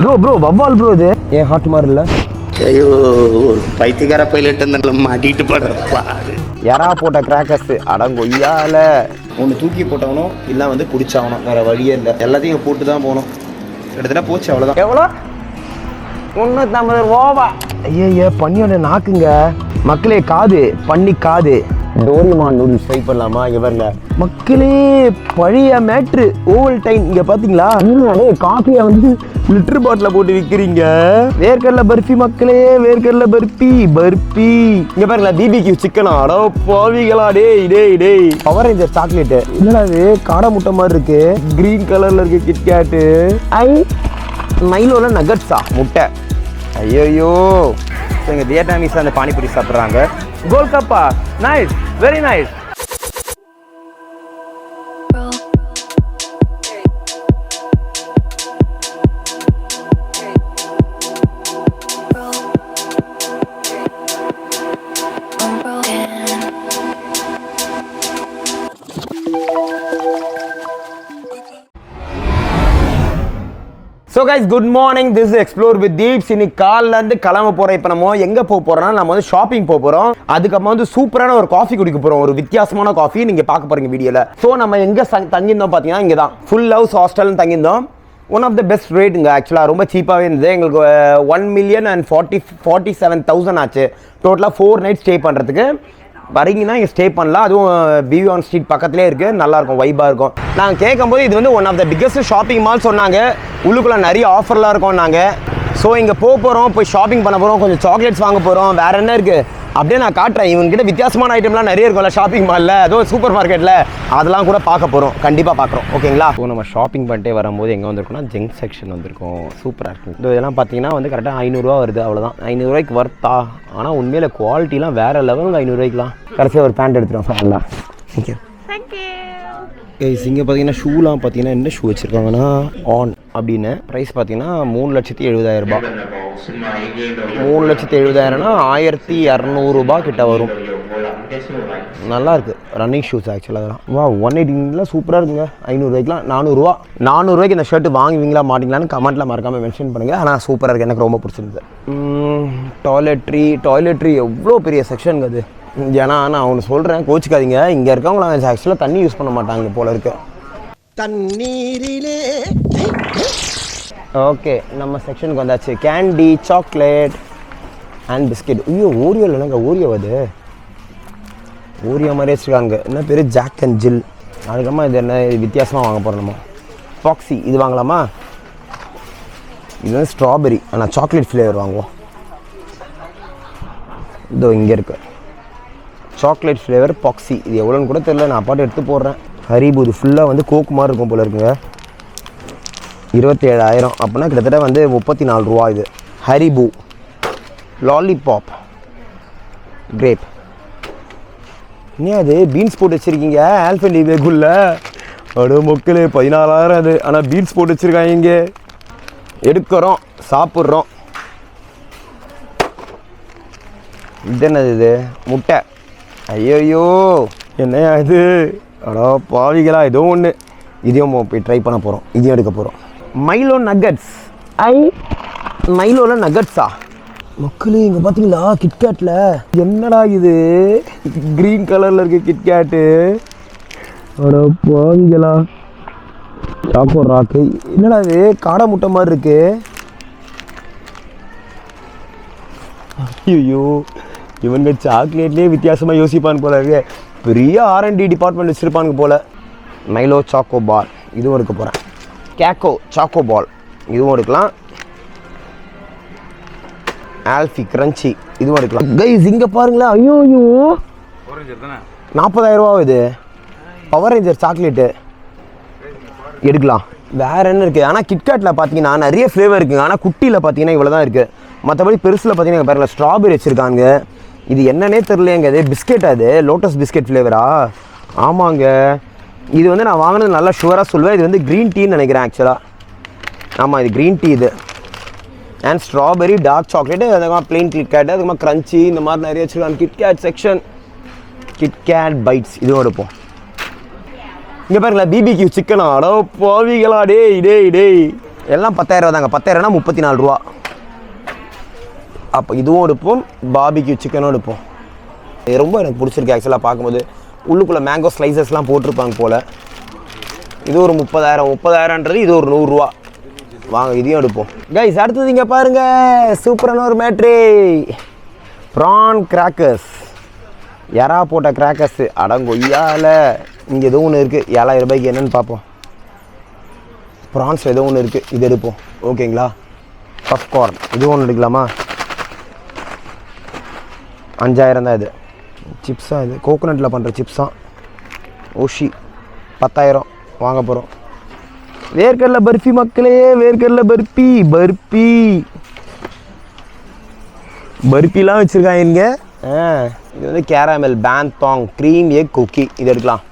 Bro வவ்வால் bro இது ஏன் ஹார்ட் மாதிரி இல்லை? ஐயோ ஒரு பைத்தியக்கார பைலட் இருந்தால மாட்டிட்டு படுறப்பா. யாரா போட்ட கிராக்கர்ஸ் அடங்கொய்யால ஒன்று தூக்கி போட்டவனும் இல்லை வந்து பிடிச்சாகணும், வேற வழியே இல்லை. எல்லாத்தையும் போட்டு தான் போகணும். கிட்டத்தட்ட போச்சு, அவ்வளோதான். எவ்வளோ? 350 ரூபா. ஐயா பண்ணியோட நாக்குங்க மக்களே. காது பண்ணி காது டோரிமான் நூடுல்ஸ் ட்ரை பண்ணலாமா? இங்கே பாருங்க மக்களே, பழைய மேட்ரு ஓவல்டைன். இங்கே பார்த்தீங்களா காஃபியை வந்து லிட்டர் பாட்டில் போட்டு விற்கிறீங்க. வேர்க்கடலை பர்ஃபி மக்களே, வேர்க்கடலை பர்ஃபி பர்ஃபி. இங்கே பாருங்களா பிபிக்யூ சிக்கனா. அடோ போவிகளா டேய் டேய் டேய். பவர் ரேஞ்சர் சாக்லேட்டு என்னடா இது காடை முட்டை மாதிரி இருக்கு, கிரீன் கலர்ல இருக்கு. கிட்கேட்டு ஐ மைலோல நகட்ஸா முட்டை. ஐயோ எங்க வியட்நாமீஸ் அந்த பானிபூரி சாப்பிட்றாங்க. Golgappa nice, very nice. So guys good morning, this explore with Deeps. இன்னைக்கு காலிலேருந்து கிளம்ப போகிறோம். இப்போ நம்ம எங்கே போக போகிறோம்னா நம்ம வந்து ஷாப்பிங் போக போகிறோம். அதுக்கப்புறம் வந்து சூப்பரான ஒரு காஃபி குடிக்க போகிறோம், ஒரு வித்தியாசமான காஃபி நீங்கள் பார்க்க போகிறீங்க வீடியோவில். ஸோ நம்ம எங்கே தங்கியிருந்தோம் பார்த்தீங்கன்னா இங்கே தான் ஃபுல் ஹவுஸ் ஹாஸ்டல்னு தங்கியிருந்தோம். ஒன் ஆஃப் த பெஸ்ட் ரேட்டுங்க, ஆக்சுவலாக ரொம்ப சீப்பாகவே இருந்தது. எங்களுக்கு 1,47,000 ஆச்சு டோட்டலாக 4 நைட் ஸ்டே பண்ணுறதுக்கு. வரீங்கன்னா இங்கே ஸ்டே பண்ணலாம். அதுவும் பிவிஆன் ஸ்ட்ரீட் பக்கத்துலேயே இருக்குது, நல்லாயிருக்கும், வைபாக இருக்கும். நாங்கள் கேட்கும்போது இது வந்து one of the biggest shopping mall சொன்னாங்க. உள்ளுக்குள்ளே நிறைய ஆஃபர்லாம் இருக்கும். நாங்கள் ஸோ இங்கே போகிறோம், போய் ஷாப்பிங் பண்ண போகிறோம், கொஞ்சம் சாக்லேட்ஸ் வாங்க போகிறோம். வேறு என்ன இருக்குது அப்படியே நான் காட்டுறேன். இவங்ககிட்ட வித்தியாசமான ஐட்டம்லாம் நிறைய இருக்கும்ல ஷாப்பிங் மாலில், அதுவும் சூப்பர் மார்க்கெட்டில். அதெல்லாம் கூட பார்க்க போகிறோம், கண்டிப்பாக பார்க்குறோம். ஓகேங்களா? ஸோ நம்ம ஷாப்பிங் பண்ணிட்டே வரும்போது எங்கே வந்திருக்கோம்னா ஜங்க் செக்ஷன் வந்திருக்கோம். சூப்பராக இருக்கும். இதெல்லாம் பார்த்தீங்கன்னா வந்து கரெக்டாக 500 ரூபா வருது, அவ்வளோதான். 500 ரூபாய்க்கு வர்த்தா? ஆனால் உண்மையில் குவாலிட்டிலாம் வேறு லெவல். 500 ரூபாய்க்குலாம் கடைசியாக ஒரு பேண்ட் எடுத்துகிறோம். ஃபேன்லாம் தேங்க்யூ. இங்கே பார்த்தீங்கன்னா ஷூலாம் பார்த்தீங்கன்னா என்ன ஷூ வச்சுருக்காங்கன்னா ஆன் அப்படின்னு ப்ரைஸ் பார்த்தீங்கன்னா 3,70,000 ரூபாய். 3,70,000னா 1,200 கிட்ட வரும். நல்லா இருக்கு ரன்னிங் ஷூஸ் ஆக்சுவலாக. அதெல்லாம் வா 180 சூப்பராக இருக்குங்க. 500 ரூபாய்க்குலாம் 400 ரூபாய்க்கு இந்த ஷர்ட் வாங்குவீங்களா மாட்டிங்களான்னு கமெண்ட்டில் மறக்காமல் மென்ஷன் பண்ணுங்கள். ஆனால் சூப்பராக இருக்குது, எனக்கு ரொம்ப பிடிச்சிருந்தது. டாய்லெட்ரி எவ்வளோ பெரிய செக்ஷனுங்க அது. ஏன்னா நான் ஒன்று சொல்கிறேன், கோச்சிக்காதீங்க. இங்கே இருக்கவங்களாம் ஆக்சுவலாக தண்ணி யூஸ் பண்ண மாட்டாங்க போல இருக்கு. தண்ணீரிலே ஓகே நம்ம செக்ஷனுக்கு வந்தாச்சு. Candy, chocolate and biscuit. ஐயோ ஓரியோ இல்லைங்க, ஓரியோ அது ஓரியோ மாதிரி வச்சுருக்காங்க. என்ன பேர்? ஜாக் அண்ட் ஜில். அதுக்கப்புறமா இது என்ன வித்தியாசமாக வாங்க போகிறோம் நம்ம. பாக்ஸி இது வாங்கலாமா? இது வந்து ஸ்ட்ராபெரி, ஆனால் சாக்லேட் ஃப்ளேவர் வாங்குவோம். இதோ இங்கே இருக்கு சாக்லேட் ஃப்ளேவர் பாக்ஸி. இது எவ்வளோன்னு கூட தெரியல, நான் பாட்டு எடுத்து போடுறேன். ஹரிபூ இது ஃபுல்லாக வந்து கோக்கு மாதிரி இருக்கும் போல இருக்குங்க. 27,000 அப்படின்னா கிட்டத்தட்ட வந்து 34 ரூபா. இது ஹரிபூ லாலிபாப் கிரேப். இன்னும் அது பீன்ஸ் போட்டு வச்சுருக்கீங்க ஆல்ஃபென்டிவேக்குள்ள. அடு மக்களே 14,000 அது. ஆனால் பீன்ஸ் போட்டு வச்சுருக்காங்க. இங்கே எடுக்கிறோம், சாப்பிட்றோம். இது என்னது? இது முட்டை. ஐயோ என்னையா இது? அடா பாவிகளா, ஏதோ ஒன்று. இதையும் போய் ட்ரை பண்ண போகிறோம், இதையும் எடுக்க போகிறோம். Milo nuggets. மைலோவில் நகட்ஸா மக்களே? இங்கே பார்த்தீங்களா கிட்கேட்டில் என்னடா இது க்ரீன் கலரில் இருக்குது கிட்கேட்டு. அடா பாவிகளா, சாக்கோ ராக்கு. என்னடா இது காடை முட்டை மாதிரி இருக்கு. ஐயோ இவங்க சாக்லேட்லேயே வித்தியாசமாக யோசிப்பான்னு போல இருக்கு. பெரிய R&D டிபார்ட்மெண்ட் வச்சுருப்பானுங்க போல். மைலோ சாக்கோ பால் இதுவும் எடுக்க போகிறேன். கேக்கோ சாக்கோ பால் இதுவும் எடுக்கலாம். ஆல்ஃபி கிரன்ச்சி இதுவும் எடுக்கலாம். கைஸ் இங்கே பாருங்களேன். ஐயோ 40,000 ரூபா இது. பவர் ரேஞ்சர் சாக்லேட்டு எடுக்கலாம். வேறு என்ன இருக்குது? ஆனால் கிட்கேட்டில் பார்த்தீங்கன்னா நிறைய ஃப்ளேவர் இருக்குங்க. ஆனால் குட்டியில் பார்த்தீங்கன்னா இவ்வளோ தான் இருக்குது. மற்றபடி பெருசில் பார்த்தீங்கன்னா பாருங்கள் ஸ்ட்ராபெரி வச்சுருக்காங்க. இது என்னன்னே தெரியலையங்க. அது பிஸ்கெட், அது லோட்டஸ் பிஸ்கெட் ஃப்ளேவரா? ஆமாங்க. இது வந்து நான் வாங்கினது நல்லா ஷுவராக சொல்லுவேன். இது வந்து க்ரீன் டீன்னு நினைக்கிறேன் ஆக்சுவலாக. ஆமாம் இது க்ரீன் டீ இது. அண்ட் ஸ்ட்ராபெரி டார்க் சாக்லேட்டு, அதுக்கப்புறம் ப்ளெயின் கிட்கேட், அதுக்கப்புறமா க்ரன்ச்சி இந்த மாதிரி நிறைய வச்சுருக்காங்க. கிட்கேட் செக்ஷன், கிட்கேட் பைட்ஸ் இதுவும் எடுப்போம். இங்கே பாருங்களா பிபிக்யூ சிக்கனா. அடோ போவிகளா டேய் டேய் டேய். எல்லாம் 10,000 தாங்க. 10,000னா 34 ரூபா. அப்போ இதுவும் எடுப்போம், பாபிக்யூ சிக்கனும் எடுப்போம். இது ரொம்ப எனக்கு பிடிச்சிருக்கு ஆக்சுவலாக பார்க்கும்போது. உள்ளுக்குள்ளே மேங்கோ ஸ்லைசஸ்லாம் போட்டிருப்பாங்க போல். இது ஒரு 30,000 இது ஒரு 100 ரூபா. வாங்க இதையும் எடுப்போம் கைஸ். அடுத்தது இங்கே பாருங்கள், சூப்பரான ஒரு மேட்ரி ப்ரான் கிராக்கர்ஸ், எறா போட்ட கிராக்கர்ஸு. அடங்கொய்யால இங்கே எதுவும் ஒன்று இருக்குது. 7,000 ரூபாய்க்கு என்னென்னு பார்ப்போம். ப்ரான்ஸ் ஏதோ ஒன்று இருக்குது, இது எடுப்போம் ஓகேங்களா. பஃப்கார்ன் இது ஒன்று எடுக்கலாமா? 5,000 தான் இது. சிப்ஸாக இது கோகோனட்டில் பண்ணுற சிப்ஸ் தான். ஓஷி 10,000 வாங்க போகிறோம். வேர்க்கடலை பர்ஃபி மக்களே, வேர்க்கடலை பர்ஃபிலாம் வச்சுருக்காங்க இங்கே. இது வந்து கேரமல் பேந்தாங் க்ரீம் எக் குக்கி, இது எடுக்கலாம்.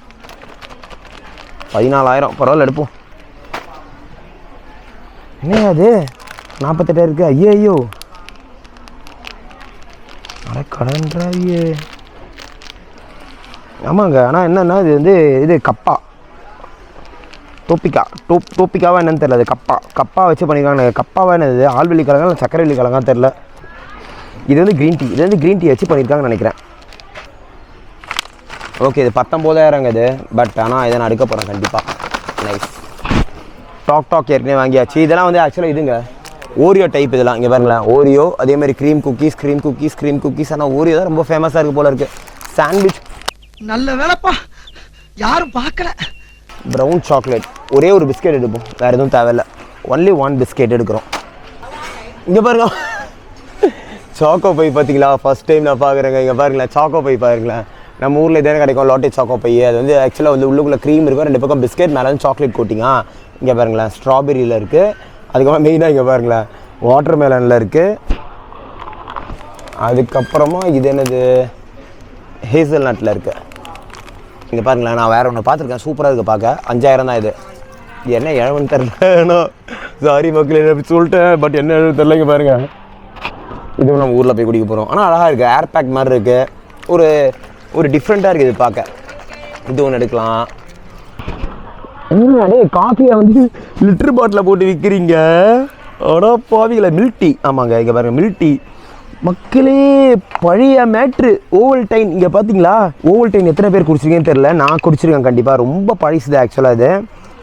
14,000 பரவாயில்ல எடுப்போம். என்ன அது 48 இருக்குது. ஐயோ அட கடன்றாயே. ஆமாங்க, ஆனால் என்னென்னா இது வந்து இது கப்பா டோப்பிக்காவா என்னன்னு தெரியல. அது கப்பா வச்சு பண்ணியிருக்காங்க. கப்பாவா என்னது, ஆல்வெள்ளி கிழங்கா இல்லை சக்கரை வெள்ளி கிழங்கா தெரில. இது வந்து க்ரீன் டீ வச்சு பண்ணியிருக்காங்கன்னு நினைக்கிறேன். ஓகே, இது 19,000ங்க இது. பட் ஆனால் இதை நான் எடுக்க போகிறேன் கண்டிப்பாக. நைஸ். டாக் ஏற்கனவே வாங்கியாச்சு. இதெல்லாம் வந்து ஆக்சுவலாக இதுங்க ஓரியோ டைப். இதெல்லாம் இங்கே பாருங்களேன், ஓரியோ அதேமாதிரி க்ரீம் குக்கீஸ். ஆனால் ஓரியோ தான் ரொம்ப ஃபேமஸாக இருக்குது போல இருக்குது. சாண்ட்விச் நல்ல வேலைப்பா, யாரும் பார்க்கல. ப்ரௌன் சாக்லேட், ஒரே ஒரு பிஸ்கெட் எடுப்போம், வேறு எதுவும் தேவையில்லை. ஒன்லி 1 பிஸ்கெட் எடுக்கிறோம். இங்கே பாருங்க சாக்கோ பை பார்த்தீங்களா, ஃபஸ்ட் டைம் நான் பார்க்குறேங்க. இங்கே பாருங்களேன் சாக்கோ பை பாருங்களேன். நம்ம ஊரில் இதே கிடைக்கும் லாட்டே சாக்கோ பை. அது வந்து ஆக்சுவலாக வந்து உள்ளுக்குள்ளே க்ரீம் இருக்கும், 2 பக்கம் பிஸ்கெட், மேலே வந்து சாக்லேட் கோட்டிங்கா. இங்கே பாருங்களேன் ஸ்ட்ராபெரியில் இருக்குது. அதுக்கப்புறம் மெயினாக இங்கே பாருங்களேன் வாட்டர் மேலனில் இருக்குது. அதுக்கப்புறமா இது என்னது ஹேசல் நட்டில் இருக்குது. இங்கே பாருங்களேன், நான் வேறு ஒன்று பார்த்துருக்கேன், சூப்பராக இருக்குது பார்க்க. 5,000 தான் இது. என்ன இழவுன்னு தெரில. சாரி மக்கள் என்ன சொல்லிட்டேன், பட் என்ன எழுது தெரில. இங்கே பாருங்கள், இதுவும் நம்ம ஊரில் போய் குடிக்க போகிறோம். ஆனால் அழகாக இருக்குது, ஏர் பேக் மாதிரி இருக்குது. ஒரு டிஃப்ரெண்ட்டாக இருக்குது இது பார்க்க. இது ஒன்று எடுக்கலாம். அடே காஃபியை வந்து லிட்டர் பாட்டில் போட்டு விற்கிறீங்க. அடா பாவிகளை. Milk tea. ஆமாங்க, இங்கே பாருங்கள் மில்க் டீ மக்களே. பழைய மேட்ரு ஓவல்டைன். இங்கே பார்த்தீங்களா, ஓவல்டைன் எத்தனை பேர் குடிச்சிருக்கேன்னு தெரில. நான் குடிச்சிருக்கேன் கண்டிப்பாக. ரொம்ப பழசுது ஆக்சுவலாக.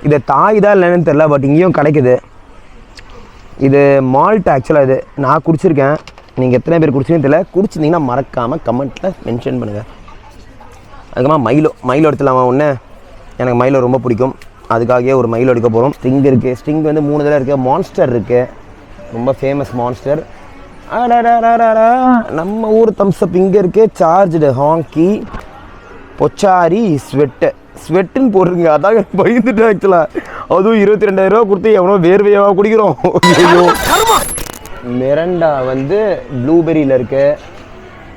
இது தாய் தான் இல்லைன்னு தெரில, பட் இங்கேயும் கிடைக்குது. இது மால்ட் ஆக்சுவலாக. இது நான் குடிச்சிருக்கேன். நீங்கள் எத்தனை பேர் குடிச்சிருக்கேன்னு தெரியல. குடிச்சிருந்தீங்கன்னா மறக்காமல் கமெண்ட்டில் மென்ஷன் பண்ணுங்கள். அதுக்கப்புறமா மைலோ எடுத்துலாமா ஒன்று. எனக்கு மைலோ ரொம்ப பிடிக்கும், அதுக்காகவே ஒரு மைலோ எடுக்க போகிறோம். ஸ்டிங் இருக்குது. ஸ்டிங் வந்து 3 தடவை இருக்குது. மான்ஸ்டர் இருக்குது, ரொம்ப ஃபேமஸ் மான்ஸ்டர். நம்ம ஊர் தம்ஸ்அப் இங்கே இருக்குது. சார்ஜ்டு ஹாங்கி, பொச்சாரி, ஸ்வெட்டுன்னு போடுறீங்க. அதான் பயந்துட்டு ஆக்சுவலாக. அதுவும் 22,000 ரூபா கொடுத்து எவனோ வேர்வையாக குடிக்கிறோம். மிரண்டா வந்து ப்ளூபெரியில் இருக்குது.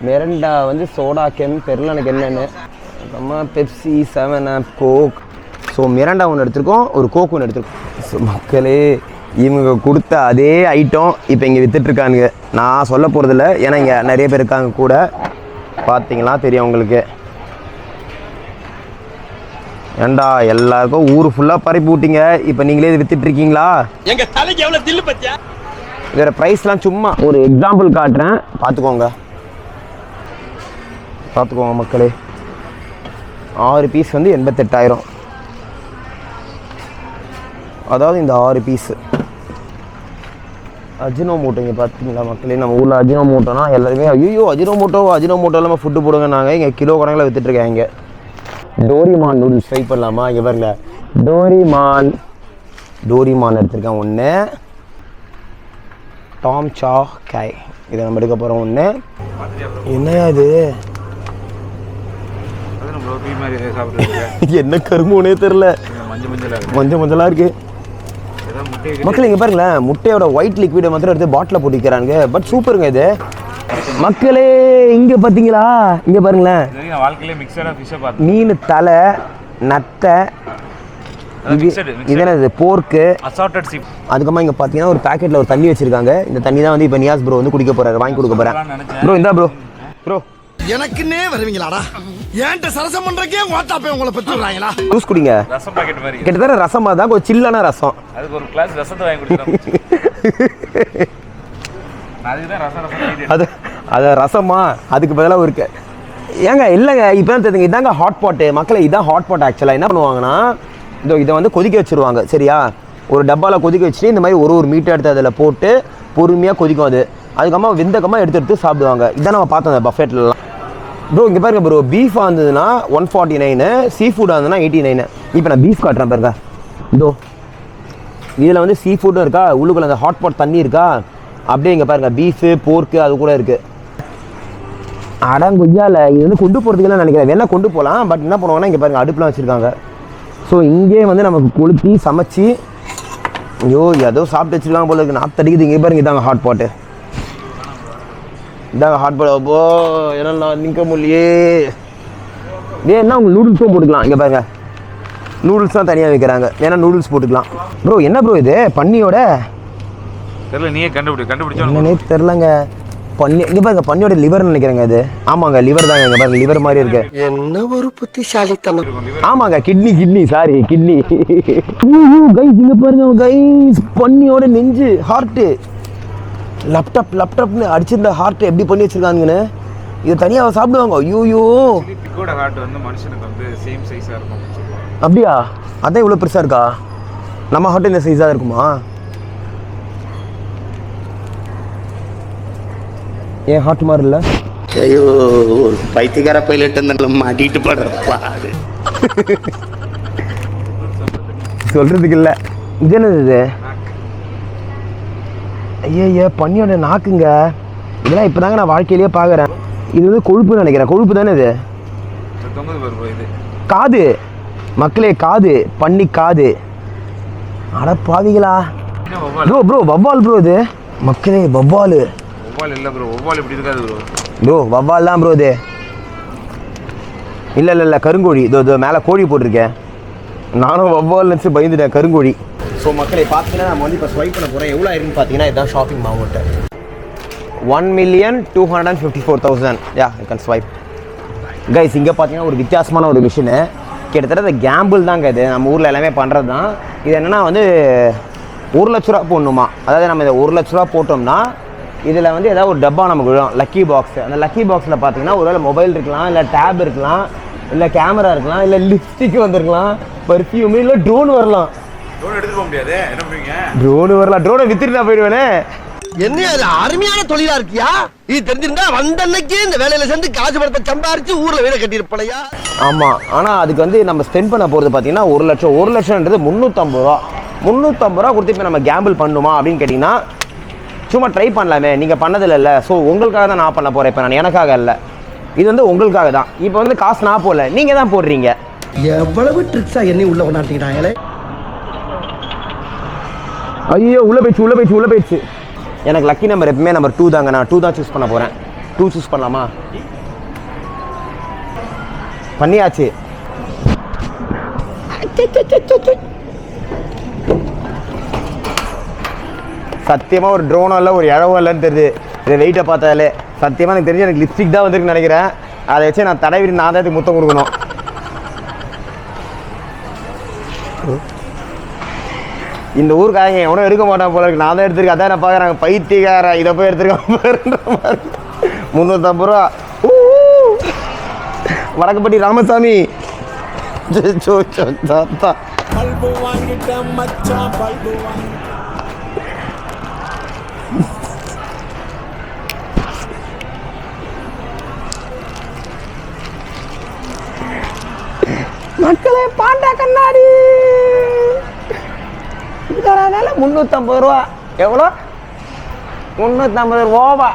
மிரண்டா வந்து சோடா தெரில எனக்கு என்னென்னு. அப்புறமா பெப்சி, 7up, கோக். ஸோ மிரண்டா ஒன்று எடுத்துருக்கோம், ஒரு கோக் ஒன்று எடுத்துருக்கோம். ஸோ மக்களே, இவங்க கொடுத்த அதே ஐட்டம் இப்போ இங்கே விற்றுட்ருக்கானுங்க. நான் சொல்ல போகிறதில்ல, ஏன்னா இங்கே நிறைய பேர் இருக்காங்க கூட. பார்த்தீங்களா தெரியும் உங்களுக்கு. ஏண்டா எல்லாருக்கும் ஊர் ஃபுல்லாக பரப்பி விட்டீங்க, இப்போ நீங்களே இது விற்றுட்ருக்கீங்களா? எங்கள் தலைக்கு எவ்வளோ தில்லு பத்தியா? இதோட ப்ரைஸ்லாம் சும்மா ஒரு எக்ஸாம்பிள் காட்டுறேன், பார்த்துக்கோங்க மக்களே. 6 பீஸ் வந்து 88,000. அதாவது இந்த 6 பீஸு அஜினோமோட்டோ. இங்கே பார்த்தீங்களா மக்களே, நம்ம ஊரில் அஜினோமோட்டோனா எல்லாருமே ஐயோ அஜினோமோட்டோ இல்லாமல் ஃபுட்டு போடுங்க. நாங்கள் இங்கே கிலோ கணக்கில் விற்றுட்ருக்காங்க. டோரிமான் நூடுல்ஸ் ட்ரை பண்ணலாமா? இங்கே பாருங்க, டோரிமான் எடுத்திருக்கேன் ஒன்று. டாம் சா காய், இதை நம்ம எடுக்க போகிறோம் ஒன்று. என்னையா இது? என்ன கருமோனே தெரில, மஞ்சளாக இருக்குது மக்கள். இங்கே பாருங்களேன், முட்டையோட ஒயிட் லிக்விடை மாத்திரம் எடுத்து பாட்டில் போட்டு விற்கிறாங்க. பட் சூப்பருங்க இது மக்களே. இங்கே பார்த்தீங்களா, இங்கே பாருங்களேன், மீன் தலை, நத்தை, இது என்னது போர்க்கு. அதுக்கப்புறமா இங்கே பார்த்தீங்கன்னா ஒரு பேக்கெட்டில் ஒரு தண்ணி வச்சுருக்காங்க. இந்த தண்ணி தான் வந்து இப்போ நியாஸ் ப்ரோ வந்து குடிக்க போகிறாரு, வாங்கி கொடுக்க போகிறேன். ப்ரோ இந்தா ப்ரோ எனக்குன்னே வருவீங்களாடா ஏன்ட்ட சரசம் பண்றக்கே ஓட்டாப்பே உங்களை பெற்றுறாங்களா? ஜூஸ் குடிங்க. ரசம் பாக்கெட் மாதிரி கிட்டத்தட்ட ரசமா தான், கொஞ்சம் சில்லான ரசம். அதுக்கு ஒரு கிளாஸ் ரசத்தை வாங்கி கொடுத்துறேன். அதுதான் ரசம் அது அது ரசமா அதுக்கு பதிலாக இருக்கு. ஏங்க இல்லைங்க, இப்போ தான் தெரியுங்க, இதாங்க ஹாட் பாட்டு. மக்களை இதான் ஹாட் பாட். ஆக்சுவலாக என்ன பண்ணுவாங்கன்னா, இதை வந்து கொதிக்க வச்சுருவாங்க. சரியா, ஒரு டப்பாவில் கொதிக்க வச்சுட்டு இந்த மாதிரி ஒரு மீட்டர் எடுத்து அதில் போட்டு பொறுமையாக கொதிக்கும். அதுக்கப்புறமா வெந்தக்கமாக எடுத்து சாப்பிடுவாங்க. இதான் நம்ம பார்த்தோம் அந்த பஃபெட்லாம். ப்ரோ இங்கே பாருங்க ப்ரோ, பீஃபாக இருந்ததுன்னா 149, சீ ஃபுட்டாக இருந்ததுன்னா 89. இப்போ நான் பீஃப் காட்டுறேன் பாருங்க. இதோ இதில் வந்து சீ ஃபுட்டும் இருக்கா, உள்ளுக்குள்ள அந்த ஹாட் பாட் தண்ணி இருக்கா, அப்படியே இங்கே பாருங்கள் பீஃபு போர்க்கு அது கூட இருக்குது. அடங்கொய்யால இது வந்து கொண்டு போகிறதுக்கெல்லாம் நினைக்கிறேன், வேணால் கொண்டு போகலாம். பட் என்ன பண்ணுவாங்கன்னா இங்கே பாருங்கள் அடுப்புலாம் வச்சுருக்காங்க. ஸோ இங்கே வந்து நமக்கு கொளுத்தி சமைச்சி, ஐயோ ஏதோ சாப்பிட்டு வச்சுருக்காங்க போல இருக்குது, நாத்தடிக்குது. இங்கே பாருங்க, இதாங்க ஹாட் பாட்டு, இதாங்க ஹாட் பாட். அப்போ ஏன்னா நிற்க முடியே. வேணா உங்கள் நூடுல்ஸும் போட்டுக்கலாம். இங்கே பாருங்க, நூடுல்ஸ் தான் தனியாக வைக்கிறாங்க, ஏன்னா நூடுல்ஸ் போட்டுக்கலாம். ப்ரோ என்ன ப்ரோ இது பன்னியோட தெரியல, நீயே கண்டுபிடிச்சா என்னன்னே தெரிலங்க. பன்னி இங்கே பாருங்க, பன்னியோட லிவர்னு நினைக்கிறேங்க இது. ஆமாங்க லிவர் தாங்க, இங்கே பாருங்க லிவர் மாதிரி இருக்கு. என்ன ஒரு புத்திசாலித்தனம். ஆமாங்க கிட்னி சாரி கிட்னி. கைஸ் இங்கே பாருங்க கைஸ், பன்னியோட நெஞ்சு ஹார்ட்டு லேப்டாப்னு அடிச்சிருந்த ஹார்ட் எப்படி பண்ணி வச்சிருக்காங்கன்னு. இது தனியாக சாப்பிடுவாங்க. ஐயோயோ, பிக்கோட ஹார்ட் வந்து மனுஷனுக்கு வந்து சேம் சைஸாக இருக்கும். அப்படியா? அதான் இவ்வளோ பெருசாக இருக்கா? நம்ம ஹார்ட் இந்த சைஸாக இருக்குமா? ஏன் ஹார்ட் மாதிரி இல்லை? ஐயோ, ஒரு பைத்தியக்கார பைலட் இருந்தாலும் மாட்டிட்டு படுறப்பா. சொல்கிறதுக்கு இல்லை. இது என்னது இது? ஐயா பன்னியோட நாக்குங்க. இதெல்லாம் இப்போ தாங்க நான் வாழ்க்கையிலேயே பார்க்குறேன். இது வந்து கொழுப்புன்னு நினைக்கிறேன். கொழுப்பு தானே இது? காது மக்களே, காது, பன்னி காது. அட பாவிகளா ப்ரோ வவ்வால் ப்ரோ இது. மக்களே வவ்வால் இல்லை ப்ரோ, வவ்வால் எப்படி இருக்காது ப்ரோ வவ்வால் தான் ப்ரோ இது. இல்லை கருங்கோழி. இதோ மேலே கோழி போட்டிருக்கேன். நானும் வவ்வால் நினச்சி பயந்துட்டேன், கருங்கோழி. ஸோ மக்களை பார்த்தீங்கன்னா நம்ம வந்து இப்போ ஸ்வைப் பண்ண போகிறோம். எவ்வளோ ஆயிருன்னு பார்த்தீங்கன்னா இதுதான் shopping amount, 1,254,000. Yeah you can swipe. Guys இங்கே பார்த்தீங்கன்னா ஒரு வித்தியாசமான ஒரு மிஷினு. கிட்டத்தட்ட இந்த கேம்பிள் தாங்க இது. நம்ம ஊரில் எல்லாமே பண்ணுறது தான். இது என்னென்னா வந்து 1 லட்ச ரூபா போடணுமா. அதாவது நம்ம இதை 1 லட்ச ரூபா போட்டோம்னா இதில் வந்து ஏதாவது ஒரு டப்பா நமக்கு விழும், லக்கி பாக்ஸ். அந்த லக்கி பாக்ஸில் பார்த்தீங்கன்னா ஒருவேளை மொபைல் இருக்கலாம், இல்லை டேப் இருக்கலாம், இல்லை கேமரா இருக்கலாம், இல்லை லிப்ஸ்டிக் வந்துருக்கலாம், பர்ஃப்யூம், இல்லை ட்ரோன் வரலாம். ட்ரோன் எடுத்துட்டு போக முடியாது, என்ன பண்ணுவீங்க? ட்ரோன் வரலாம். ட்ரோனை வித்துட்டு நான் போயிடுவேனே. என்ன அது அருமையான தொழிலா இருக்கியா? இது தெரிஞ்சிருந்தா வந்த அன்னைக்கே இந்த வேலையில சேர்ந்து காசு பணத்தை சம்பாரிச்சு ஊர்ல வீட கட்டியிருப்பலையா? ஆமாம், ஆனால் அதுக்கு வந்து நம்ம ஸ்பெண்ட் பண்ண போகிறது பார்த்தீங்கன்னா 1 லட்சம். 1 லட்சம்ன்றது 350 ரூபா. 350 ரூபா கொடுத்து இப்போ நம்ம கேம்பிள் பண்ணணுமா அப்படின்னு கேட்டிங்கன்னா சும்மா ட்ரை பண்ணலாமே. நீங்கள் பண்ணதில்லை. ஸோ உங்களுக்காக தான் நான் பண்ண போகிறேன். இப்போ நான் எனக்காக இல்லை, இது வந்து உங்களுக்காக தான். இப்போ வந்து காசு நான் போடல, நீங்கள் தான் போடுறீங்க. எவ்வளவு ட்ரிக்ஸா என்னை உள்ள கொண்டாட்டிக்கிட்டாங்களே. ஐயோ உள்ளே போயிடுச்சு. எனக்கு லக்கி நம்பர் எப்பவுமே நம்பர் 2 தாங்க. நான் 2 தான் சூஸ் பண்ண போகிறேன். 2 சூஸ் பண்ணலாமா? பண்ணியாச்சு. சத்தியமாக ஒரு ட்ரோனோ இல்லை, ஒரு இழவோ இல்லைன்னு தெரியுது. இதை வெயிட்டை பார்த்தாலே சத்தியமாக எனக்கு தெரிஞ்சு எனக்கு லிப்ஸ்டிக் தான் வந்துருக்குன்னு நினைக்கிறேன். அதை வச்சு நான் தடவி நான் தான் இதுக்கு முத்தம் கொடுக்கணும். இந்த ஊருக்காக எவனோ எடுக்க மாட்டான் போல இருக்கு. நான் தான் எடுத்துருக்கேன். அதான் நான் பார்க்குறாங்க பைத்தியக்கார இதை போய் எடுத்துருக்கேன். 350 ரூபா. வடக்கப்பட்டி ராமசாமி. மக்களே பாண்டா கண்ணாடி இதனால 350 ரூபா. எவ்வளோ? 350 ரூபா.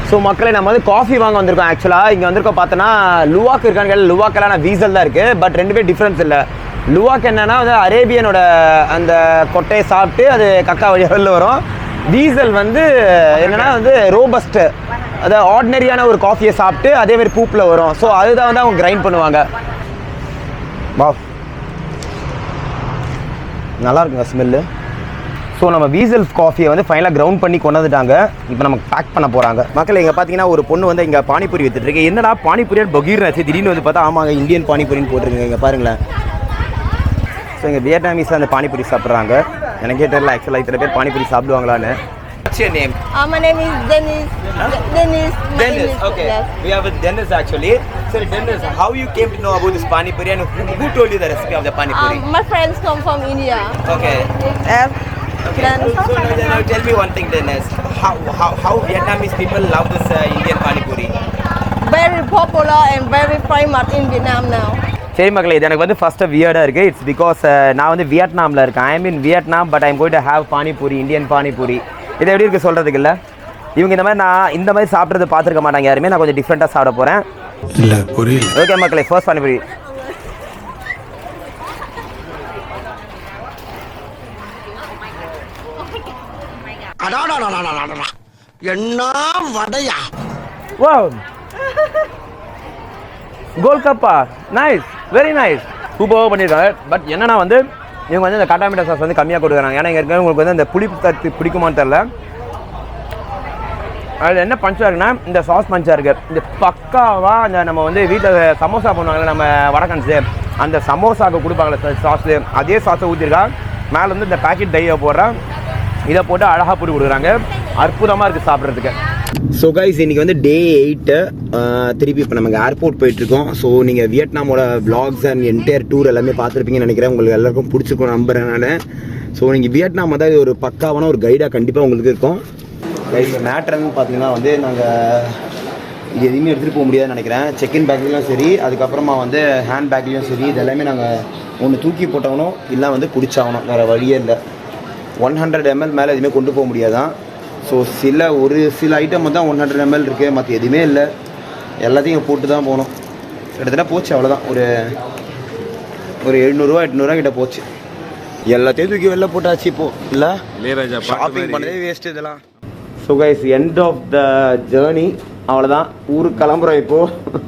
ஸோ மக்களே நம்ம வந்து காஃபி வாங்க வந்திருக்கோம். ஆக்சுவலாக இங்கே வந்திருக்கோம் பார்த்தோன்னா லுவாக் இருக்கான்னு கேட்கல. லுவாக்கெல்லாம் நான் வீசல் தான் இருக்குது. பட் 2 பேர் டிஃப்ரென்ஸ் இல்லை. லுவாக் என்னென்னா வந்து அரேபியனோட அந்த கொட்டையை சாப்பிட்டு அது கக்கா வழியாக வெளில வரும். வீசல் வந்து என்னென்னா வந்து ரோபஸ்ட்டு, அதாவது ஆர்டினரியான ஒரு காஃபியை சாப்பிட்டு அதேமாதிரி பூப்பில் வரும். ஸோ அதுதான் வந்து அவங்க கிரைண்ட் பண்ணுவாங்க. வா நல்லா இருக்குங்க ஸ்மெல்லு. ஸோ நம்ம வீசல்ஸ் காஃபியை வந்து ஃபைனலாக கிரவுண்ட் பண்ணி கொண்டு வந்துட்டாங்க. இப்போ நமக்கு பேக் பண்ண போகிறாங்க. மக்கள் இங்கே பார்த்தீங்கன்னா ஒரு பொண்ணு வந்து இங்கே பானிபூரி வித்துட்டு இருக்கு. என்னடா பானிபூரியான்னு பகீர்னாச்சு திடீர்னு வந்து பார்த்தா ஆமாங்க இந்தியன் பானிபூரின்னு போட்டிருக்கீங்க. இங்கே பாருங்களேன். ஸோ இங்கே வியட்நாமீஸ் அந்த பானிபூரி சாப்பிட்றாங்க. எனக்கே தெரியல ஆக்சுவலாக இத்தனை பேர் panipuri சாப்பிடுவாங்களான்னு. What's your name? My name is Dennis. Huh? Dennis. My name Dennis, is- okay. Yes. We are with Dennis actually. So Dennis, how you came to know about this panipuri and who told you the recipe of the panipuri? My friends come from India. Okay. Yes. Okay. Then Now tell me one thing, Dennis. How Vietnamese people love this Indian panipuri? very popular and very famous in Vietnam now. சரி மக்களே, இது எனக்கு வந்து first வியர்டாக இருக்குது. It's because நான் வந்து வியட்நாமில் இருக்கேன். I mean Vietnam, but I'm going to have panipuri, Indian panipuri. இது எப்படி இருக்குது சொல்கிறதுக்கு இல்லை. இவங்க இந்த மாதிரி சாப்பிட்றது பார்த்துருக்க மாட்டாங்க யாருமே. நான் கொஞ்சம் டிஃப்ரெண்ட்டாக சாப்பிட போகிறேன். இல்லை புரியல. ஓகே மக்களே, ஃபர்ஸ்ட் பானிபூரி. என்ன வடையா? Wow! Golgappa nice, very nice, சூப்பராக பண்ணியிருக்காங்க. பட் என்னன்னா வந்து இவங்க வந்து இந்த கட்டாமிட்டா சாஸ் வந்து கம்மியாக கொடுக்குறாங்க. ஏன்னா இங்கே இருக்க உங்களுக்கு வந்து அந்த புளிப்பு கருத்து பிடிக்குமான்னு தெரில. அதில் என்ன பஞ்சாக இருக்குன்னா இந்த சாஸ் பஞ்சாக இருக்குது. இந்த பக்காவாக அந்த நம்ம வந்து வீட்டில் சமோசா பண்ணுவாங்கள்ல நம்ம வடக்கன்ஸு, அந்த சமோசாவுக்கு கொடுப்பாங்களே சாஸு, அதே சாஸை ஊற்றிருக்கா. மேலே வந்து இந்த பேக்கெட் டையை போடுறேன், இதை போட்டு அழகாக போட்டு கொடுக்குறாங்க. அற்புதமாக இருக்குது சாப்பிட்றதுக்கு. ஸோ கைஸ், இன்றைக்கி வந்து டே 8 திருப்பி இப்போ நமக்கு ஏர்போர்ட் போயிட்டுருக்கோம். ஸோ நீங்கள் வியட்நாமோட vlogs அண்ட் என்டையர் டூர் எல்லாமே பார்த்துருப்பீங்கன்னு நினைக்கிறேன். உங்களுக்கு எல்லாருக்கும் பிடிச்சிருக்கும் நம்புறேன் நான். ஸோ நீங்கள் வியட்நாம் அதாவது ஒரு பக்காவான ஒரு கைடாக கண்டிப்பாக உங்களுக்கு இருக்கும். கைஸ் மேட்ருன்னு பார்த்தீங்கன்னா வந்து நாங்கள் இது எதுவுமே எடுத்துகிட்டு போக முடியாதுன்னு நினைக்கிறேன். செக்இன் பேக்லேயும் சரி, அதுக்கப்புறமா வந்து ஹேண்ட் பேக்லேயும் சரி, இது எல்லாமே நாங்கள் ஒன்று தூக்கி போட்டவனும் இல்லை வந்து குடிச்சாகணும், வேறு வழியே இல்லை. 100 ml மேலே எதுவுமே கொண்டு போக முடியாதான். ஸோ ஒரு சில ஐட்டம் தான் 100 ml இருக்குது, மற்ற எதுவுமே இல்லை. எல்லாத்தையும் போட்டு தான் போகணும். கிட்டத்தட்ட போச்சு அவ்வளோதான். ஒரு 700 800 கிட்ட போச்சு. எல்லாத்தையும் தூக்கி வெளில போட்டாச்சு இப்போ. இல்லை ஷாப்பிங் பண்ணதே வேஸ்ட்டு இதெல்லாம். So guys, end of the journey அவ்வளோதான். ஊருக்கு கிளம்புறோம் இப்போது.